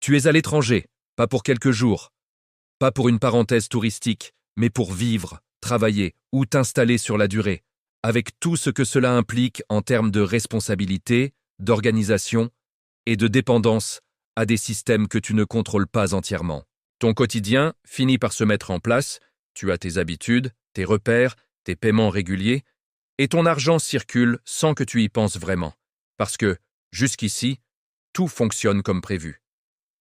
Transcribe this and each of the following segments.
Tu es à l'étranger, pas pour quelques jours, pas pour une parenthèse touristique, mais pour vivre, travailler ou t'installer sur la durée, avec tout ce que cela implique en termes de responsabilité, d'organisation et de dépendance à des systèmes que tu ne contrôles pas entièrement. Ton quotidien finit par se mettre en place, tu as tes habitudes, tes repères, tes paiements réguliers, et ton argent circule sans que tu y penses vraiment, parce que, jusqu'ici, tout fonctionne comme prévu.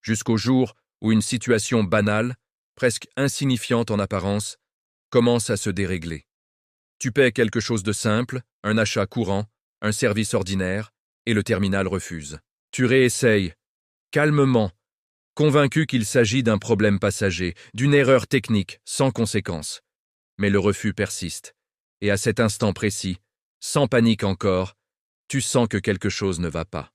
Jusqu'au jour où une situation banale, presque insignifiante en apparence, commence à se dérégler. Tu paies quelque chose de simple, un achat courant, un service ordinaire, et le terminal refuse. Tu réessayes, calmement, convaincu qu'il s'agit d'un problème passager, d'une erreur technique, sans conséquence. Mais le refus persiste, et à cet instant précis, sans panique encore, tu sens que quelque chose ne va pas.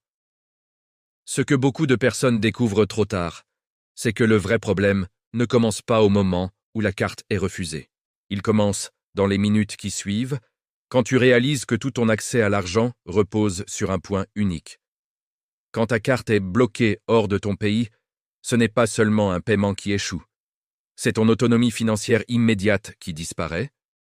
Ce que beaucoup de personnes découvrent trop tard, c'est que le vrai problème ne commence pas au moment où la carte est refusée. Il commence dans les minutes qui suivent, quand tu réalises que tout ton accès à l'argent repose sur un point unique. Quand ta carte est bloquée hors de ton pays, ce n'est pas seulement un paiement qui échoue. C'est ton autonomie financière immédiate qui disparaît,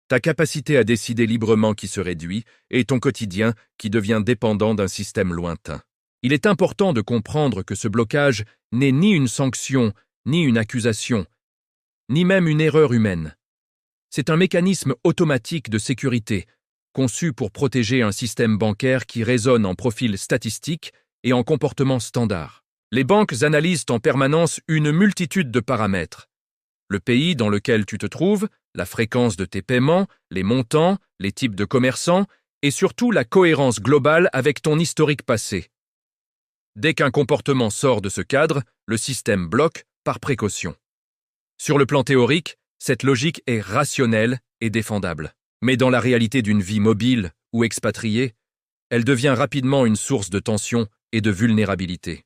ta capacité à décider librement qui se réduit et ton quotidien qui devient dépendant d'un système lointain. Il est important de comprendre que ce blocage n'est ni une sanction, ni une accusation, ni même une erreur humaine. C'est un mécanisme automatique de sécurité, conçu pour protéger un système bancaire qui raisonne en profil statistique et en comportement standard. Les banques analysent en permanence une multitude de paramètres. Le pays dans lequel tu te trouves, la fréquence de tes paiements, les montants, les types de commerçants et surtout la cohérence globale avec ton historique passé. Dès qu'un comportement sort de ce cadre, le système bloque par précaution. Sur le plan théorique, cette logique est rationnelle et défendable. Mais dans la réalité d'une vie mobile ou expatriée, elle devient rapidement une source de tension et de vulnérabilité.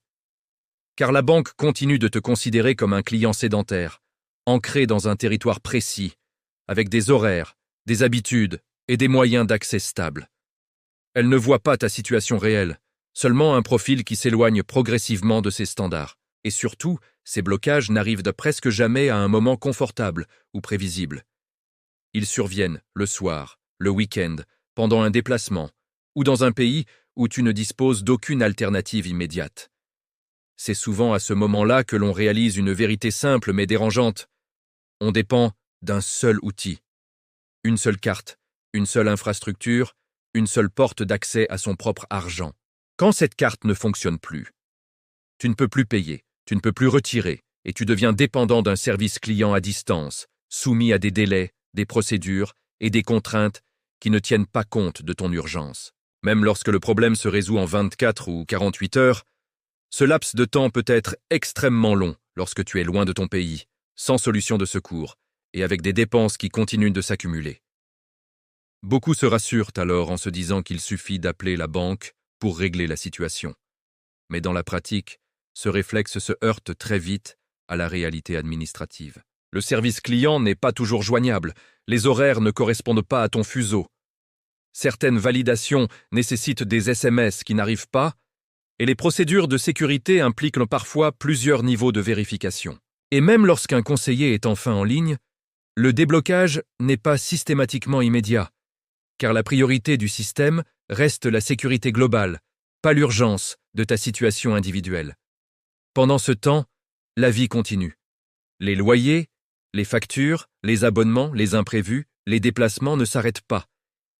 Car la banque continue de te considérer comme un client sédentaire, ancré dans un territoire précis, avec des horaires, des habitudes et des moyens d'accès stables. Elle ne voit pas ta situation réelle, seulement un profil qui s'éloigne progressivement de ses standards. Et surtout, ces blocages n'arrivent de presque jamais à un moment confortable ou prévisible. Ils surviennent le soir, le week-end, pendant un déplacement, ou dans un pays où tu ne disposes d'aucune alternative immédiate. C'est souvent à ce moment-là que l'on réalise une vérité simple mais dérangeante. On dépend d'un seul outil, une seule carte, une seule infrastructure, une seule porte d'accès à son propre argent. Quand cette carte ne fonctionne plus, tu ne peux plus payer, tu ne peux plus retirer, et tu deviens dépendant d'un service client à distance, soumis à des délais, des procédures et des contraintes qui ne tiennent pas compte de ton urgence. Même lorsque le problème se résout en 24 ou 48 heures, ce laps de temps peut être extrêmement long lorsque tu es loin de ton pays, sans solution de secours, et avec des dépenses qui continuent de s'accumuler. Beaucoup se rassurent alors en se disant qu'il suffit d'appeler la banque pour régler la situation. Mais dans la pratique, ce réflexe se heurte très vite à la réalité administrative. Le service client n'est pas toujours joignable, les horaires ne correspondent pas à ton fuseau. Certaines validations nécessitent des SMS qui n'arrivent pas, et les procédures de sécurité impliquent parfois plusieurs niveaux de vérification. Et même lorsqu'un conseiller est enfin en ligne, le déblocage n'est pas systématiquement immédiat, car la priorité du système reste la sécurité globale, pas l'urgence de ta situation individuelle. Pendant ce temps, la vie continue. Les loyers, les factures, les abonnements, les imprévus, les déplacements ne s'arrêtent pas,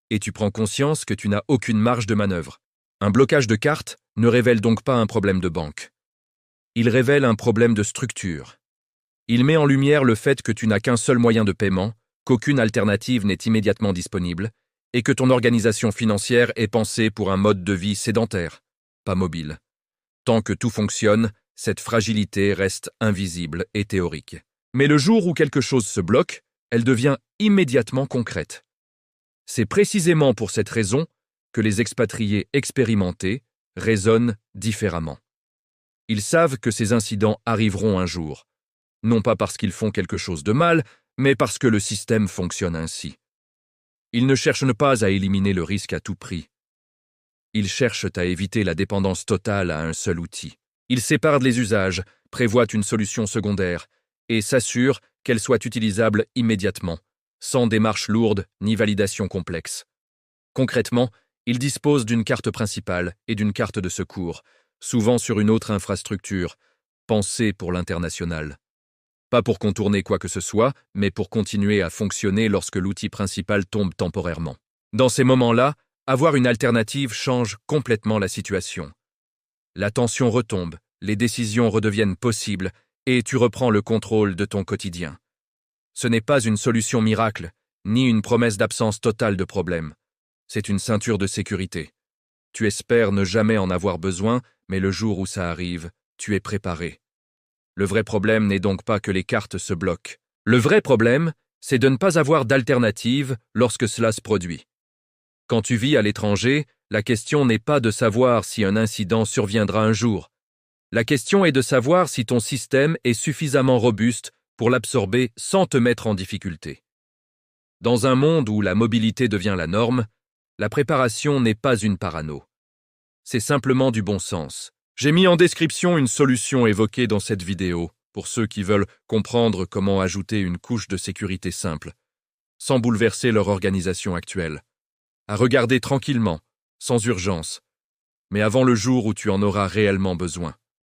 et tu prends conscience que tu n'as aucune marge de manœuvre. Un blocage de carte ne révèle donc pas un problème de banque. Il révèle un problème de structure. Il met en lumière le fait que tu n'as qu'un seul moyen de paiement, qu'aucune alternative n'est immédiatement disponible, et que ton organisation financière est pensée pour un mode de vie sédentaire, pas mobile. Tant que tout fonctionne, cette fragilité reste invisible et théorique. Mais le jour où quelque chose se bloque, elle devient immédiatement concrète. C'est précisément pour cette raison que les expatriés expérimentés raisonnent différemment. Ils savent que ces incidents arriveront un jour, non pas parce qu'ils font quelque chose de mal, mais parce que le système fonctionne ainsi. Ils ne cherchent pas à éliminer le risque à tout prix. Ils cherchent à éviter la dépendance totale à un seul outil. Ils séparent les usages, prévoit une solution secondaire et s'assure qu'elle soit utilisable immédiatement, sans démarche lourde ni validation complexe. Concrètement, il dispose d'une carte principale et d'une carte de secours, souvent sur une autre infrastructure, pensée pour l'international. Pas pour contourner quoi que ce soit, mais pour continuer à fonctionner lorsque l'outil principal tombe temporairement. Dans ces moments-là, avoir une alternative change complètement la situation. La tension retombe, les décisions redeviennent possibles et tu reprends le contrôle de ton quotidien. Ce n'est pas une solution miracle, ni une promesse d'absence totale de problème. C'est une ceinture de sécurité. Tu espères ne jamais en avoir besoin, mais le jour où ça arrive, tu es préparé. Le vrai problème n'est donc pas que les cartes se bloquent. Le vrai problème, c'est de ne pas avoir d'alternative lorsque cela se produit. Quand tu vis à l'étranger, la question n'est pas de savoir si un incident surviendra un jour. La question est de savoir si ton système est suffisamment robuste pour l'absorber sans te mettre en difficulté. Dans un monde où la mobilité devient la norme, la préparation n'est pas une parano. C'est simplement du bon sens. J'ai mis en description une solution évoquée dans cette vidéo pour ceux qui veulent comprendre comment ajouter une couche de sécurité simple, sans bouleverser leur organisation actuelle. À regarder tranquillement, sans urgence, mais avant le jour où tu en auras réellement besoin.